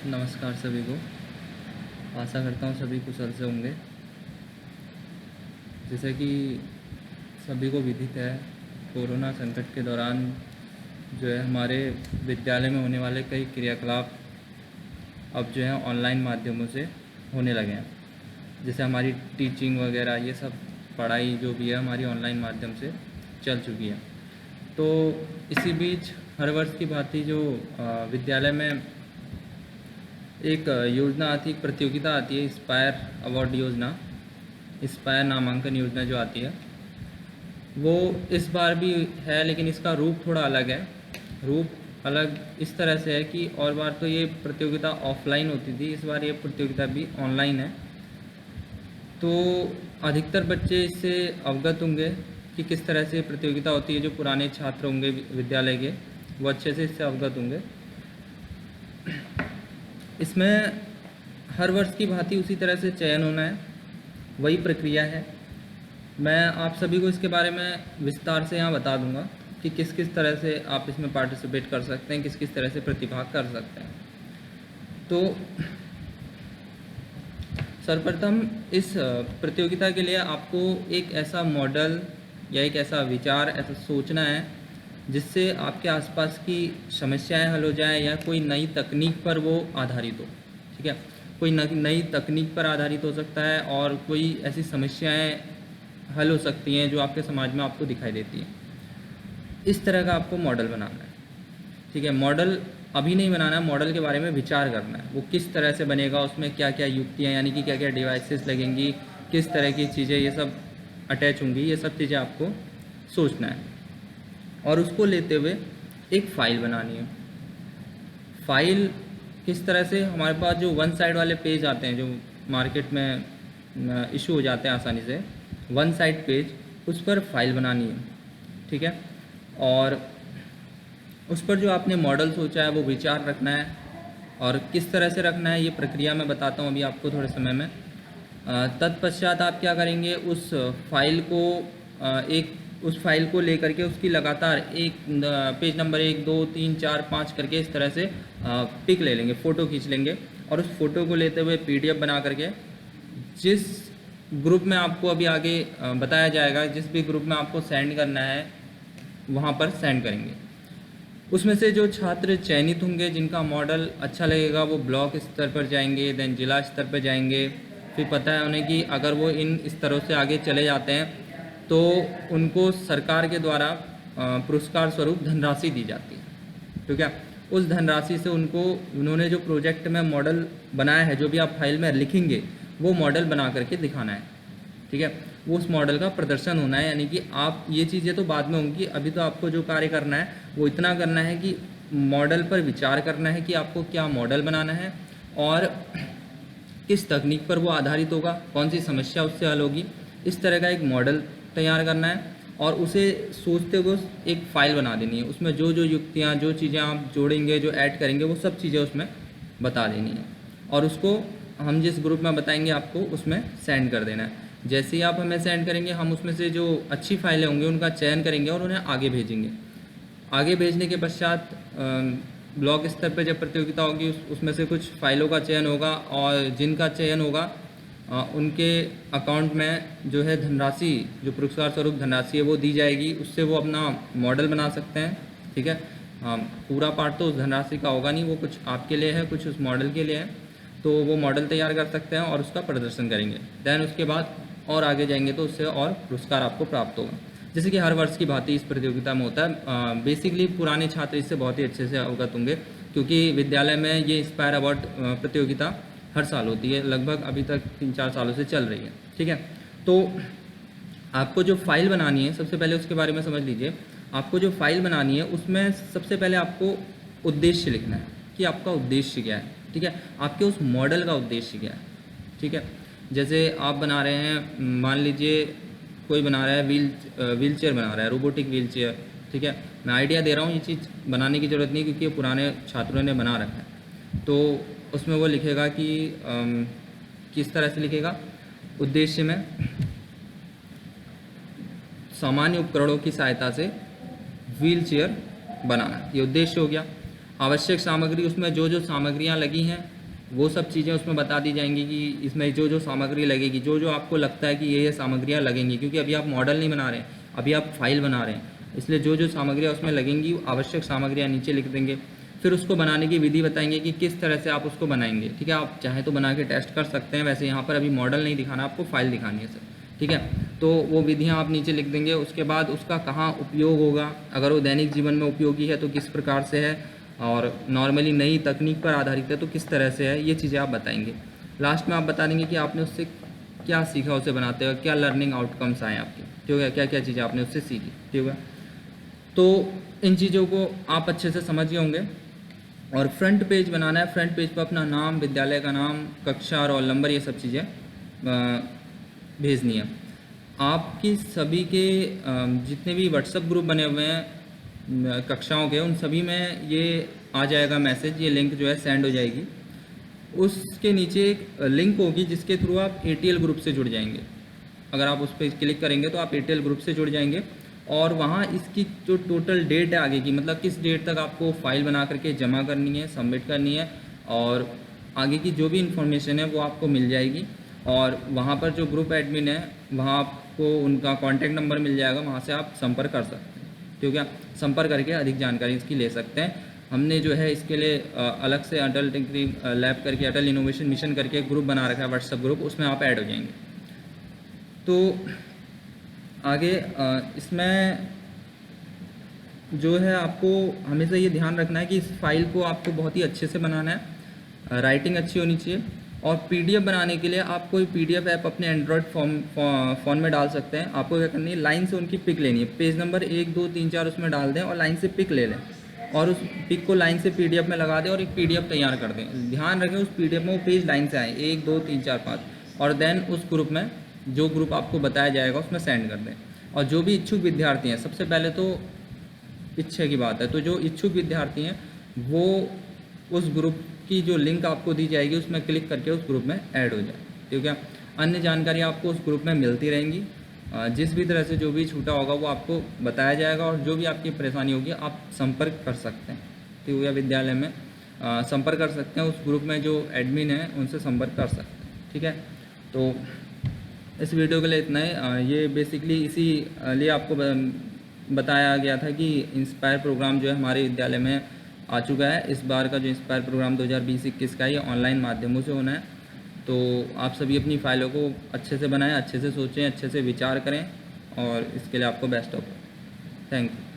नमस्कार सभी को। आशा करता हूँ सभी कुशल से होंगे। जैसे कि सभी को विदित है, कोरोना संकट के दौरान जो है हमारे विद्यालय में होने वाले कई क्रियाकलाप अब जो है ऑनलाइन माध्यमों से होने लगे हैं। जैसे हमारी टीचिंग वगैरह ये सब पढ़ाई जो भी है हमारी ऑनलाइन माध्यम से चल चुकी है। तो इसी बीच हर वर्ष की भांति जो विद्यालय में एक योजना आती है, एक प्रतियोगिता आती है, इंस्पायर अवार्ड योजना, इंस्पायर नामांकन योजना जो आती है वो इस बार भी है, लेकिन इसका रूप थोड़ा अलग है। रूप अलग इस तरह से है कि और बार तो ये प्रतियोगिता ऑफलाइन होती थी, इस बार ये प्रतियोगिता भी ऑनलाइन है। तो अधिकतर बच्चे इससे अवगत होंगे कि किस तरह से प्रतियोगिता होती है। जो पुराने छात्र होंगे विद्यालय के वो अच्छे से इससे अवगत होंगे। इसमें हर वर्ष की भांति उसी तरह से चयन होना है, वही प्रक्रिया है। मैं आप सभी को इसके बारे में विस्तार से यहाँ बता दूंगा कि किस किस तरह से आप इसमें पार्टिसिपेट कर सकते हैं, किस किस तरह से प्रतिभाग कर सकते हैं। तो सर्वप्रथम इस प्रतियोगिता के लिए आपको एक ऐसा मॉडल या एक ऐसा विचार ऐसा सोचना है जिससे आपके आसपास की समस्याएं हल हो जाएं या कोई नई तकनीक पर वो आधारित हो। ठीक है, कोई नई तकनीक पर आधारित हो सकता है और कोई ऐसी समस्याएं हल हो सकती हैं जो आपके समाज में आपको दिखाई देती हैं। इस तरह का आपको मॉडल बनाना है। ठीक है, मॉडल अभी नहीं बनाना है, मॉडल के बारे में विचार करना है। वो किस तरह से बनेगा, उसमें क्या क्या युक्तियाँ यानी कि क्या क्या डिवाइसेस लगेंगी, किस तरह की चीज़ें ये सब अटैच होंगी, ये सब चीज़ें आपको सोचना है। और उसको लेते हुए एक फ़ाइल बनानी है। फ़ाइल किस तरह से, हमारे पास जो वन साइड वाले पेज आते हैं जो मार्केट में इशू हो जाते हैं आसानी से, वन साइड पेज, उस पर फाइल बनानी है। ठीक है, और उस पर जो आपने मॉडल सोचा है वो विचार रखना है। और किस तरह से रखना है ये प्रक्रिया मैं बताता हूँ अभी आपको थोड़े समय में। तत्पश्चात आप क्या करेंगे, उस फाइल को उस फाइल को लेकर के उसकी लगातार एक पेज नंबर 1 2 3 4 5 करके इस तरह से पिक ले लेंगे, फ़ोटो खींच लेंगे। और उस फ़ोटो को लेते हुए PDF बना करके जिस ग्रुप में आपको अभी आगे बताया जाएगा, जिस भी ग्रुप में आपको सेंड करना है वहाँ पर सेंड करेंगे। उसमें से जो छात्र चयनित होंगे जिनका मॉडल अच्छा लगेगा वो ब्लॉक स्तर पर जाएंगे, देन जिला स्तर पर जाएंगे। फिर पता है उन्हें कि अगर वो इन स्तरों से आगे चले जाते हैं तो उनको सरकार के द्वारा पुरस्कार स्वरूप धनराशि दी जाती है। ठीक है, उस धनराशि से उन्होंने जो प्रोजेक्ट में मॉडल बनाया है, जो भी आप फाइल में लिखेंगे वो मॉडल बना करके दिखाना है। ठीक है, वो उस मॉडल का प्रदर्शन होना है। यानी कि आप ये चीज़ें तो बाद में होंगी, अभी तो आपको जो कार्य करना है वो इतना करना है कि मॉडल पर विचार करना है कि आपको क्या मॉडल बनाना है और किस तकनीक पर वो आधारित होगा, कौन सी समस्या उससे हल होगी। इस तरह का एक मॉडल तैयार करना है और उसे सोचते हुए एक फ़ाइल बना देनी है। उसमें जो जो युक्तियाँ, जो चीज़ें आप जोड़ेंगे, जो ऐड करेंगे, वो सब चीज़ें उसमें बता देनी है और उसको हम जिस ग्रुप में बताएंगे आपको उसमें सेंड कर देना है। जैसे ही आप हमें सेंड करेंगे हम उसमें से जो अच्छी फाइलें होंगी उनका चयन करेंगे और उन्हें आगे भेजेंगे। आगे भेजने के पश्चात ब्लॉक स्तर पर जब प्रतियोगिता होगी उसमें से कुछ फाइलों का चयन होगा और जिनका चयन होगा उनके अकाउंट में जो है धनराशि, जो पुरस्कार स्वरूप धनराशि है वो दी जाएगी। उससे वो अपना मॉडल बना सकते हैं। ठीक है, पूरा पार्ट तो उस धनराशि का होगा नहीं, वो कुछ आपके लिए है, कुछ उस मॉडल के लिए है। तो वो मॉडल तैयार कर सकते हैं और उसका प्रदर्शन करेंगे। देन उसके बाद और आगे जाएंगे तो उससे और पुरस्कार आपको प्राप्त होगा। जैसे कि हर वर्ष की भांति इस प्रतियोगिता में होता है। बेसिकली पुराने छात्र इससे बहुत ही अच्छे से अवगत होंगे क्योंकि विद्यालय में ये इंस्पायर अवार्ड प्रतियोगिता हर साल होती है, लगभग अभी तक 3-4 सालों से चल रही है। ठीक है, तो आपको जो फाइल बनानी है सबसे पहले उसके बारे में समझ लीजिए। आपको जो फाइल बनानी है उसमें सबसे पहले आपको उद्देश्य लिखना है कि आपका उद्देश्य क्या है। ठीक है, आपके उस मॉडल का उद्देश्य क्या है। ठीक है, जैसे आप बना रहे हैं, मान लीजिए कोई बना रहा है व्हील चेयर बना रहा है, रोबोटिक व्हील चेयर। ठीक है, मैं आइडिया दे रहा हूँ, ये चीज़ बनाने की ज़रूरत नहीं क्योंकि ये पुराने छात्रों ने बना रखा है। तो उसमें वो लिखेगा कि किस तरह से लिखेगा, उद्देश्य में सामान्य उपकरणों की सहायता से व्हील चेयर बनाना, ये उद्देश्य हो गया। आवश्यक सामग्री, उसमें जो जो सामग्रियाँ लगी हैं वो सब चीज़ें उसमें बता दी जाएंगी कि इसमें जो जो सामग्री लगेगी, जो जो आपको लगता है कि ये सामग्रियाँ लगेंगी, क्योंकि अभी आप मॉडल नहीं बना रहे हैं, अभी आप फाइल बना रहे हैं, इसलिए जो जो सामग्रियाँ उसमें लगेंगी आवश्यक सामग्रियाँ नीचे लिख देंगे। फिर उसको बनाने की विधि बताएंगे कि किस तरह से आप उसको बनाएंगे। ठीक है, आप चाहें तो बना के टेस्ट कर सकते हैं, वैसे यहाँ पर अभी मॉडल नहीं दिखाना, आपको फाइल दिखानी है सर। ठीक है, तो वो विधियाँ आप नीचे लिख देंगे। उसके बाद उसका कहाँ उपयोग होगा, अगर वो दैनिक जीवन में उपयोगी है तो किस प्रकार से है, और नॉर्मली नई तकनीक पर आधारित है तो किस तरह से है, ये चीज़ें आप बताएंगे। लास्ट में आप बता देंगे कि आपने उससे क्या सीखा उसे बनाते हुए, क्या लर्निंग आउटकम्स आए आपके, ठीक है, क्या क्या चीज़ें आपने उससे सीखी। ठीक है, तो इन चीज़ों को आप अच्छे से समझ गए होंगे। और फ्रंट पेज बनाना है, फ्रंट पेज पर अपना नाम, विद्यालय का नाम, कक्षा, रोल नंबर, ये सब चीज़ें भेजनी है। आपकी सभी के जितने भी व्हाट्सएप ग्रुप बने हुए हैं कक्षाओं के, उन सभी में ये आ जाएगा मैसेज, ये लिंक जो है सेंड हो जाएगी। उसके नीचे एक लिंक होगी जिसके थ्रू आप ATL ग्रुप से जुड़ जाएंगे। अगर आप उस पर क्लिक करेंगे तो आप ATL ग्रुप से जुड़ जाएंगे, और वहाँ इसकी जो टोटल डेट है आगे की, मतलब किस डेट तक आपको फाइल बना करके जमा करनी है, सबमिट करनी है, और आगे की जो भी इन्फॉर्मेशन है वो आपको मिल जाएगी। और वहाँ पर जो ग्रुप एडमिन है वहाँ आपको उनका कॉन्टैक्ट नंबर मिल जाएगा, वहाँ से आप संपर्क कर सकते हैं। ठीक है, संपर्क करके अधिक जानकारी इसकी ले सकते हैं। हमने जो है इसके लिए अलग से अटल टिंकरिंग लैब करके, अटल इनोवेशन मिशन करके एक ग्रुप बना रखा है, व्हाट्सएप ग्रुप, उसमें आप ऐड हो जाएंगे। तो आगे इसमें जो है आपको हमेशा ये ध्यान रखना है कि इस फाइल को आपको बहुत ही अच्छे से बनाना है, राइटिंग अच्छी होनी चाहिए। और PDF बनाने के लिए आप कोई PDF ऐप अपने एंड्रॉयड फ़ोन में डाल सकते हैं। आपको क्या करनी है, लाइन से उनकी पिक लेनी है, पेज नंबर 1 2 3 4 उसमें डाल दें और लाइन से पिक ले लें, और उस पिक को लाइन से PDF में लगा दें और एक PDF तैयार कर दें। ध्यान रखें उस PDF में वो पेज लाइन से आए, 1 2 3 4 5, और देन उस ग्रुप में, जो ग्रुप आपको बताया जाएगा उसमें सेंड कर दें। और जो भी इच्छुक विद्यार्थी हैं, सबसे पहले तो इच्छा की बात है, तो जो इच्छुक विद्यार्थी हैं वो उस ग्रुप की जो लिंक आपको दी जाएगी उसमें क्लिक करके उस ग्रुप में ऐड हो जाए। ठीक है, अन्य जानकारी आपको उस ग्रुप में मिलती रहेंगी। जिस भी तरह से जो भी छूटा होगा वो आपको बताया जाएगा, और जो भी आपकी परेशानी होगी आप संपर्क कर सकते हैं। ठीक है, विद्यालय में संपर्क कर सकते हैं, उस ग्रुप में जो एडमिन है उनसे संपर्क कर सकते हैं। ठीक है, तो इस वीडियो के लिए इतना ही। ये बेसिकली इसी लिए आपको बताया गया था कि इंस्पायर प्रोग्राम जो है हमारे विद्यालय में आ चुका है। इस बार का जो इंस्पायर प्रोग्राम 2020-21 का, ये ऑनलाइन माध्यमों से होना है। तो आप सभी अपनी फाइलों को अच्छे से बनाएं, अच्छे से सोचें, अच्छे से विचार करें, और इसके लिए आपको बेस्ट ऑफ। Thank you.